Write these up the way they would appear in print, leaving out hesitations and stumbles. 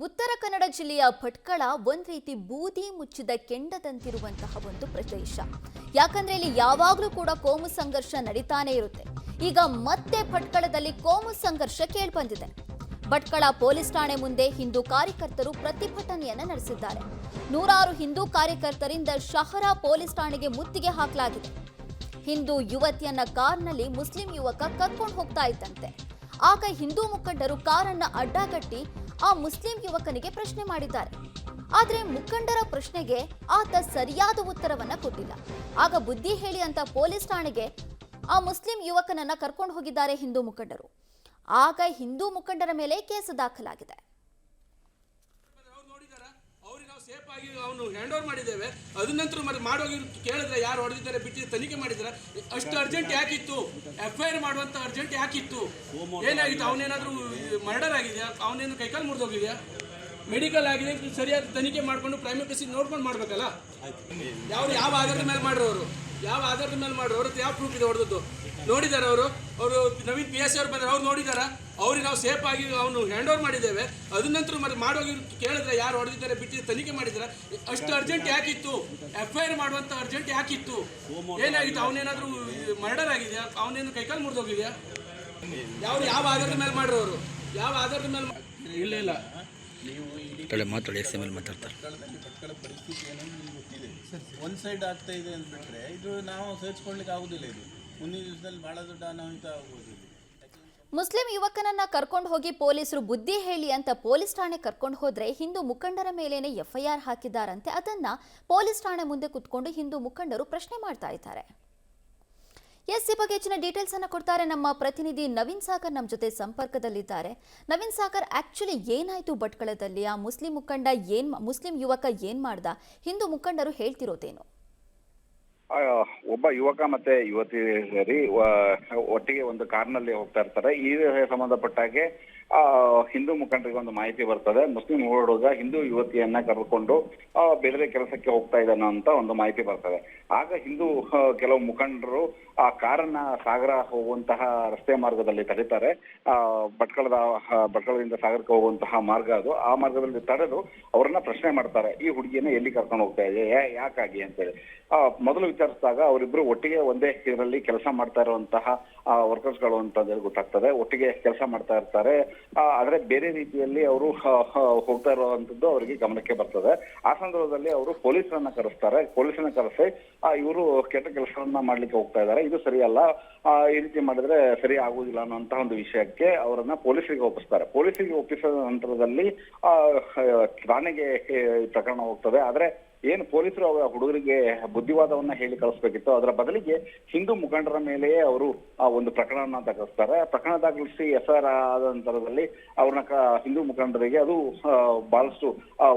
ಉತ್ತರ ಕನ್ನಡ ಜಿಲ್ಲೆಯ ಭಟ್ಕಳ ಒಂದ್ ರೀತಿ ಬೂದಿ ಮುಚ್ಚಿದ ಕೆಂಡದಂತಿರುವಂತಹ ಒಂದು ಪ್ರದೇಶ. ಯಾಕಂದ್ರೆ ಇಲ್ಲಿ ಯಾವಾಗಲೂ ಕೂಡ ಕೋಮು ಸಂಘರ್ಷ ನಡೀತಾನೆ ಇರುತ್ತೆ. ಈಗ ಮತ್ತೆ ಭಟ್ಕಳದಲ್ಲಿ ಕೋಮು ಸಂಘರ್ಷ ಕೇಳಿಬಂದಿದೆ. ಭಟ್ಕಳ ಪೊಲೀಸ್ ಠಾಣೆ ಮುಂದೆ ಹಿಂದೂ ಕಾರ್ಯಕರ್ತರು ಪ್ರತಿಭಟನೆಯನ್ನ ನಡೆಸಿದ್ದಾರೆ. ನೂರಾರು ಹಿಂದೂ ಕಾರ್ಯಕರ್ತರಿಂದ ಶಹರ ಪೊಲೀಸ್ ಠಾಣೆಗೆ ಮುತ್ತಿಗೆ ಹಾಕಲಾಗಿದೆ. ಹಿಂದೂ ಯುವತಿಯನ್ನ ಕಾರ್ನಲ್ಲಿ ಮುಸ್ಲಿಂ ಯುವಕ ಕರ್ಕೊಂಡು ಹೋಗ್ತಾ ಇದ್ದಂತೆ. ಆಗ ಹಿಂದೂ ಮುಖಂಡರು ಕಾರನ್ನ ಅಡ್ಡಗಟ್ಟಿ ಆ ಮುಸ್ಲಿಂ ಯುವಕನಿಗೆ ಪ್ರಶ್ನೆ ಮಾಡಿದ್ದಾರೆ. ಆದ್ರೆ ಮುಖಂಡರ ಪ್ರಶ್ನೆಗೆ ಆತ ಸರಿಯಾದ ಉತ್ತರವನ್ನ ಕೊಟ್ಟಿಲ್ಲ. ಆಗ ಬುದ್ಧಿ ಹೇಳಿ ಅಂತ ಪೊಲೀಸ್ ಠಾಣೆಗೆ ಆ ಮುಸ್ಲಿಂ ಯುವಕನನ್ನ ಕರ್ಕೊಂಡು ಹೋಗಿದ್ದಾರೆ ಹಿಂದೂ ಮುಖಂಡರು. ಆಗ ಹಿಂದೂ ಮುಖಂಡರ ಮೇಲೆ ಕೇಸು ದಾಖಲಾಗಿದೆ. ಸೇಫ್ ಆಗಿ ಅವನು ಹ್ಯಾಂಡ್ ಓವರ್ ಮಾಡಿದ್ದೇವೆ. ಅದ ನಂತರ ಮತ್ತೆ ಮಾಡೋಗಿ ಕೇಳಿದ್ರೆ ಯಾರು ಹೊಡೆದಿದ್ದಾರೆ ಬಿಟ್ಟು ತನಿಖೆ ಮಾಡಿದ್ರೆ ಅಷ್ಟು ಅರ್ಜೆಂಟ್ ಯಾಕಿತ್ತು? FIR ಮಾಡುವಂತ ಅರ್ಜೆಂಟ್ ಯಾಕಿತ್ತು? ಏನಾಗಿತ್ತು? ಅವನೇನಾದ್ರೂ ಮರ್ಡರ್ ಆಗಿದೆಯಾ? ಅವನೇನು ಕೈಕಾಲು ಮುರಿದೋಗಿದೆಯಾ? ಮೆಡಿಕಲ್ ಆಗಿದೆ, ಸರಿಯಾದ ತನಿಖೆ ಮಾಡ್ಕೊಂಡು ಪ್ರೈಮರಿ ಕೇಸ್ ನೋಡ್ಕೊಂಡು ಮಾಡ್ಬೇಕಲ್ಲ. ಯಾವ ಆಧಾರದ ಮೇಲೆ ಮಾಡಿರೋರು, ಯಾವ ಆಧಾರದ ಮೇಲೆ ಮಾಡಿರೋರು, ಯಾವ ಪ್ರೂಫ್ ಇದೆ ಹೊಡೆದದ್ದು? ನೋಡಿದ್ದಾರೆ ಅವರು ನವೀನ್ PSI ಅವ್ರು ಬಂದ್ರೆ ಅವ್ರು ನೋಡಿದಾರ? ಅವ್ರಿಗೆ ನಾವು ಸೇಫ್ ಆಗಿ ಅವನು ಹ್ಯಾಂಡ್ ಓವರ್ ಮಾಡಿದ್ದೇವೆ. ಅದ ನಂತರ ಮತ್ತೆ ಮಾಡೋಗಿ ಕೇಳಿದ್ರೆ ಯಾರು ಹೊಡೆದಿದ್ದಾರೆ ಬಿಟ್ಟು ತನಿಖೆ ಮಾಡಿದ್ರೆ ಅಷ್ಟು ಅರ್ಜೆಂಟ್ ಯಾಕಿತ್ತು? FIR ಮಾಡುವಂತ ಅರ್ಜೆಂಟ್ ಯಾಕಿತ್ತು? ಏನಾಗಿತ್ತು? ಅವನೇನಾದ್ರೂ ಮರ್ಡರ್ ಆಗಿದೆಯಾ? ಅವನೇನು ಕೈಕಾಲು ಮುರಿದೋಗಿದೆಯಾ? ಯಾವ ಆಧಾರದ ಮೇಲೆ ಮಾಡಿರೋರು, ಯಾವ ಆಧಾರದ ಮೇಲೆ? ಇಲ್ಲ ಮಾತಾಡಿ ಮಾತಾಡ್ತಾರೆ. ಭಟ್ಕಳ ಪರಿಸ್ಥಿತಿ ಏನೋ ನಿಮ್ಗೆ ಗೊತ್ತಿದೆ. ಒಂದು ಸೈಡ್ ಆಗ್ತಾ ಇದೆ ಅಂದ್ಬಿಟ್ರೆ ಇದು ನಾವು ಸೇರಿಸ್ಕೊಳ್ಳಿಕ್ಕೆ ಆಗುದಿಲ್ಲ. ಇದು ಮುಂದಿನ ದಿವಸದಲ್ಲಿ ಬಹಳ ದೊಡ್ಡ ಅನಾಹುತ ಆಗ್ಬೋದು. ಮುಸ್ಲಿಂ ಯುವಕನನ್ನ ಕರ್ಕೊಂಡು ಹೋಗಿ ಪೊಲೀಸರು ಬುದ್ಧಿ ಹೇಳಿ ಅಂತ ಪೊಲೀಸ್ ಠಾಣೆ ಕರ್ಕೊಂಡು ಹೋದ್ರೆ ಹಿಂದೂ ಮುಖಂಡರ ಮೇಲೇನೆ FIR ಹಾಕಿದ್ದಾರಂತೆ. ಅದನ್ನ ಪೊಲೀಸ್ ಠಾಣೆ ಮುಂದೆ ಕುತ್ಕೊಂಡು ಹಿಂದೂ ಮುಖಂಡರು ಪ್ರಶ್ನೆ ಮಾಡ್ತಾ ಇದ್ದಾರೆ. ಈ ಬಗ್ಗೆ ಹೆಚ್ಚಿನ ಡೀಟೇಲ್ಸ್ ಅನ್ನ ಕೊಡ್ತಾರೆ ನಮ್ಮ ಪ್ರತಿನಿಧಿ ನವೀನ್ ಸಾಗರ್. ನಮ್ಮ ಜೊತೆ ಸಂಪರ್ಕದಲ್ಲಿದ್ದಾರೆ. ನವೀನ್ ಸಾಗರ್, ಆಕ್ಚುಲಿ ಏನಾಯ್ತು ಭಟ್ಕಳದಲ್ಲಿ? ಆ ಮುಸ್ಲಿಂ ಯುವಕ ಏನ್ ಮಾಡ್ದ? ಹಿಂದೂ ಮುಖಂಡರು ಹೇಳ್ತಿರೋದೇನು? ಒಬ್ಬ ಯುವಕ ಮತ್ತೆ ಯುವತಿ ಸೇರಿ ಒಟ್ಟಿಗೆ ಒಂದು ಕಾರ್ನಲ್ಲಿ ಹೋಗ್ತಾ ಇರ್ತಾರೆ. ಈ ಸಂಬಂಧಪಟ್ಟಾಗೆ ಹಿಂದೂ ಮುಖಂಡರಿಗೆ ಒಂದು ಮಾಹಿತಿ ಬರ್ತದೆ. ಮುಸ್ಲಿಂ ಹುಡುಗ ಹಿಂದೂ ಯುವತಿಯನ್ನ ಕರೆದುಕೊಂಡು ಬೇರೆ ಕೆಲಸಕ್ಕೆ ಹೋಗ್ತಾ ಇದ್ದಾನ ಅಂತ ಒಂದು ಮಾಹಿತಿ ಬರ್ತದೆ. ಆಗ ಹಿಂದೂ ಕೆಲವು ಮುಖಂಡರು ಆ ಕಾರನ್ನ ಸಾಗರ ಹೋಗುವಂತಹ ರಸ್ತೆ ಮಾರ್ಗದಲ್ಲಿ ತಡೀತಾರೆ. ಭಟ್ಕಳದಿಂದ ಸಾಗರಕ್ಕೆ ಹೋಗುವಂತಹ ಮಾರ್ಗ ಅದು. ಆ ಮಾರ್ಗದಲ್ಲಿ ತಡೆದು ಅವರನ್ನ ಪ್ರಶ್ನೆ ಮಾಡ್ತಾರೆ, ಈ ಹುಡುಗಿಯನ್ನ ಎಲ್ಲಿ ಕರ್ಕೊಂಡು ಹೋಗ್ತಾ ಇದೆ, ಯಾಕಾಗಿ ಅಂತೇಳಿ. ಮೊದಲು ವಿಚಾರಿಸಿದಾಗ ಅವರಿಬ್ರು ಒಟ್ಟಿಗೆ ಒಂದೇ ಇದರಲ್ಲಿ ಕೆಲಸ ಮಾಡ್ತಾ ಇರುವಂತಹ ವರ್ಕರ್ಸ್ಗಳು ಅಂತ ಗೊತ್ತಾಗ್ತದೆ. ಒಟ್ಟಿಗೆ ಕೆಲಸ ಮಾಡ್ತಾ ಇರ್ತಾರೆ. ಆದ್ರೆ ಬೇರೆ ರೀತಿಯಲ್ಲಿ ಅವರು ಹೋಗ್ತಾ ಇರುವಂತದ್ದು ಅವರಿಗೆ ಗಮನಕ್ಕೆ ಬರ್ತದೆ. ಆ ಸಂದರ್ಭದಲ್ಲಿ ಅವರು ಪೊಲೀಸರನ್ನ ಕರೆಸ್ತಾರೆ. ಪೊಲೀಸರನ್ನ ಕರೆಸಿ ಇವರು ಕೆಟ್ಟ ಕೆಲಸವನ್ನ ಮಾಡ್ಲಿಕ್ಕೆ ಹೋಗ್ತಾ ಇದ್ದಾರೆ, ಇದು ಸರಿಯಲ್ಲ, ಈ ರೀತಿ ಮಾಡಿದ್ರೆ ಸರಿ ಆಗುದಿಲ್ಲ ಅನ್ನೋಂತ ಒಂದು ವಿಷಯಕ್ಕೆ ಅವರನ್ನ ಪೊಲೀಸರಿಗೆ ಒಪ್ಪಿಸ್ತಾರೆ. ಪೊಲೀಸರಿಗೆ ಒಪ್ಪಿಸಿದ ನಂತರದಲ್ಲಿ ಠಾಣೆಗೆ ಪ್ರಕರಣ ಹೋಗ್ತದೆ. ಆದ್ರೆ ಏನು ಪೊಲೀಸರು ಹುಡುಗರಿಗೆ ಬುದ್ಧಿವಾದವನ್ನ ಹೇಳಿ ಕಳಿಸ್ಬೇಕಿತ್ತು, ಅದರ ಬದಲಿಗೆ ಹಿಂದೂ ಮುಖಂಡರ ಮೇಲೆಯೇ ಅವರು ಒಂದು ಪ್ರಕರಣವನ್ನ ದಾಖಲಿಸ್ತಾರೆ. ಪ್ರಕರಣ ದಾಖಲಿಸಿ FIR ಆದ ನಂತರದಲ್ಲಿ ಅವ್ರನ್ನ ಹಿಂದೂ ಮುಖಂಡರಿಗೆ ಅದು ಬಹಳಷ್ಟು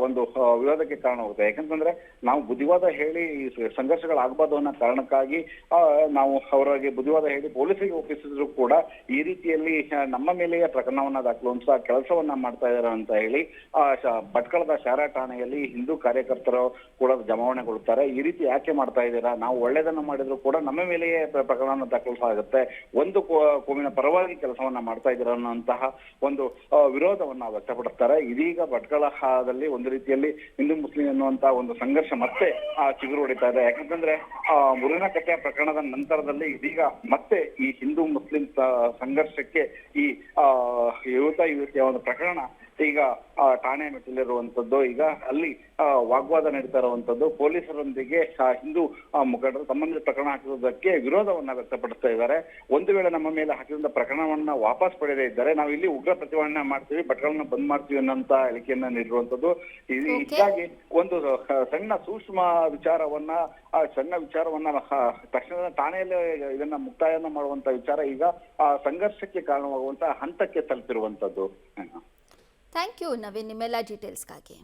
ಒಂದು ವಿರೋಧಕ್ಕೆ ಕಾರಣವಾಗುತ್ತೆ. ಯಾಕಂತಂದ್ರೆ ನಾವು ಬುದ್ಧಿವಾದ ಹೇಳಿ ಸಂಘರ್ಷಗಳಾಗಬಾರ್ದು ಅನ್ನೋ ಕಾರಣಕ್ಕಾಗಿ ನಾವು ಅವರಿಗೆ ಬುದ್ಧಿವಾದ ಹೇಳಿ ಪೊಲೀಸರಿಗೆ ಒಪ್ಪಿಸಿದ್ರು ಕೂಡ ಈ ರೀತಿಯಲ್ಲಿ ನಮ್ಮ ಮೇಲೆಯೇ ಪ್ರಕರಣವನ್ನ ದಾಖಲಿಸುವಂತ ಕೆಲಸವನ್ನ ಮಾಡ್ತಾ ಇದ್ದಾರೆ ಅಂತ ಹೇಳಿ ಭಟ್ಕಳದ ಶಾರಾ ಠಾಣೆಯಲ್ಲಿ ಹಿಂದೂ ಕಾರ್ಯಕರ್ತರು ಕೂಡ ಜಮಾವಣೆಗೊಳ್ಳುತ್ತಾರೆ. ಈ ರೀತಿ ಯಾಕೆ ಮಾಡ್ತಾ ಇದ್ದೀರಾ? ನಾವು ಒಳ್ಳೇದನ್ನ ಮಾಡಿದ್ರು ಕೂಡ ನಮ್ಮ ಮೇಲೆಯೇ ಪ್ರಕರಣ ದಾಖಲಿಸಲಾಗುತ್ತೆ, ಒಂದು ಕೋಮಿನ ಪರವಾಗಿ ಕೆಲಸವನ್ನ ಮಾಡ್ತಾ ಇದ್ದೀರಾ ಅನ್ನೋಂತಹ ಒಂದು ವಿರೋಧವನ್ನ ವ್ಯಕ್ತಪಡಿಸ್ತಾರೆ. ಇದೀಗ ಭಟ್ಕಳದಲ್ಲಿ ಒಂದು ರೀತಿಯಲ್ಲಿ ಹಿಂದೂ ಮುಸ್ಲಿಂ ಎನ್ನುವಂತಹ ಒಂದು ಸಂಘರ್ಷ ಮತ್ತೆ ಚಿಗುರು ಹೊಡಿತಾ ಇದೆ. ಯಾಕಂತಂದ್ರೆ ಮುರುಘನಕಟ್ಟೆ ಪ್ರಕರಣದ ನಂತರದಲ್ಲಿ ಇದೀಗ ಮತ್ತೆ ಈ ಹಿಂದೂ ಮುಸ್ಲಿಂ ಸಂಘರ್ಷಕ್ಕೆ ಈ ಯುವತಿಯ ಒಂದು ಪ್ರಕರಣ ಈಗ ಠಾಣೆ ಮೆಟ್ಟಿಲಿರುವಂತದ್ದು. ಈಗ ಅಲ್ಲಿ ವಾಗ್ವಾದ ನಡೀತಾ ಇರುವಂತದ್ದು. ಪೊಲೀಸರೊಂದಿಗೆ ಹಿಂದೂ ಮುಖಂಡರು ಸಂಬಂಧಿತ ಪ್ರಕರಣ ಹಾಕಿರುವುದಕ್ಕೆ ವಿರೋಧವನ್ನ ವ್ಯಕ್ತಪಡಿಸ್ತಾ ಇದ್ದಾರೆ. ಒಂದು ವೇಳೆ ನಮ್ಮ ಮೇಲೆ ಹಾಕಿದಂತ ಪ್ರಕರಣವನ್ನ ವಾಪಸ್ ಪಡೆಯದೇ ಇದ್ದಾರೆ ನಾವು ಇಲ್ಲಿ ಉಗ್ರ ಪ್ರತಿಭಟನೆ ಮಾಡ್ತೀವಿ, ಭಟ್ಕಳನ್ನ ಬಂದ್ ಮಾಡ್ತೀವಿ ಅನ್ನೋಂತ ಹೇಳಿಕೆಯನ್ನ ನೀಡಿರುವಂತದ್ದು. ಹೀಗಾಗಿ ಒಂದು ಸಣ್ಣ ಸೂಕ್ಷ್ಮ ವಿಚಾರವನ್ನ ತಕ್ಷಣ ಠಾಣೆಯಲ್ಲಿ ಇದನ್ನ ಮುಕ್ತಾಯನ ಮಾಡುವಂತ ವಿಚಾರ ಈಗ ಸಂಘರ್ಷಕ್ಕೆ ಕಾರಣವಾಗುವಂತ ಹಂತಕ್ಕೆ ತಲುಪಿರುವಂತದ್ದು. ಥ್ಯಾಂಕ್ ಯು ನವೀನ್, ನಿಮ್ಮೆಲ್ಲ ಡೀಟೇಲ್ಸ್ಗಾಗಿ.